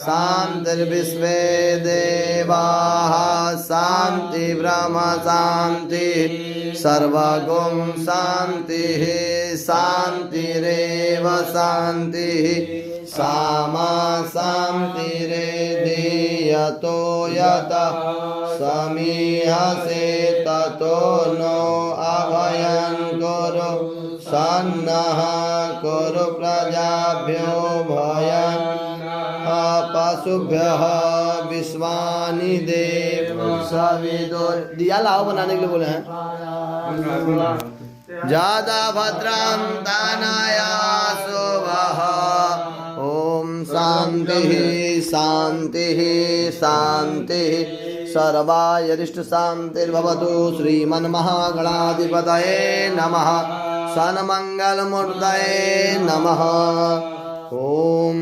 शान्तिर्विश्वे देवाः शान्ति ब्रह्म शान्ति सर्वगुं शान्तिः शान्तिरेव शान्तिः सामा शान्तिरेधि यतो यतः समीहसे ततो नो अभयं कुरु सन्नः कुरु प्रजाभ्यो भयं पशुभ्यः विश्वानि देव सविदो। दिया लाओ बनाने के लिए बोले हैं। जादा भद्रं तनया शुभः। ओम शांति शांति शांति सर्वायरिष्ट शांतिर्भवतु। श्रीमन्महागणाधिपतये नमः। सन्मंगलमूर्तये नमः। ओम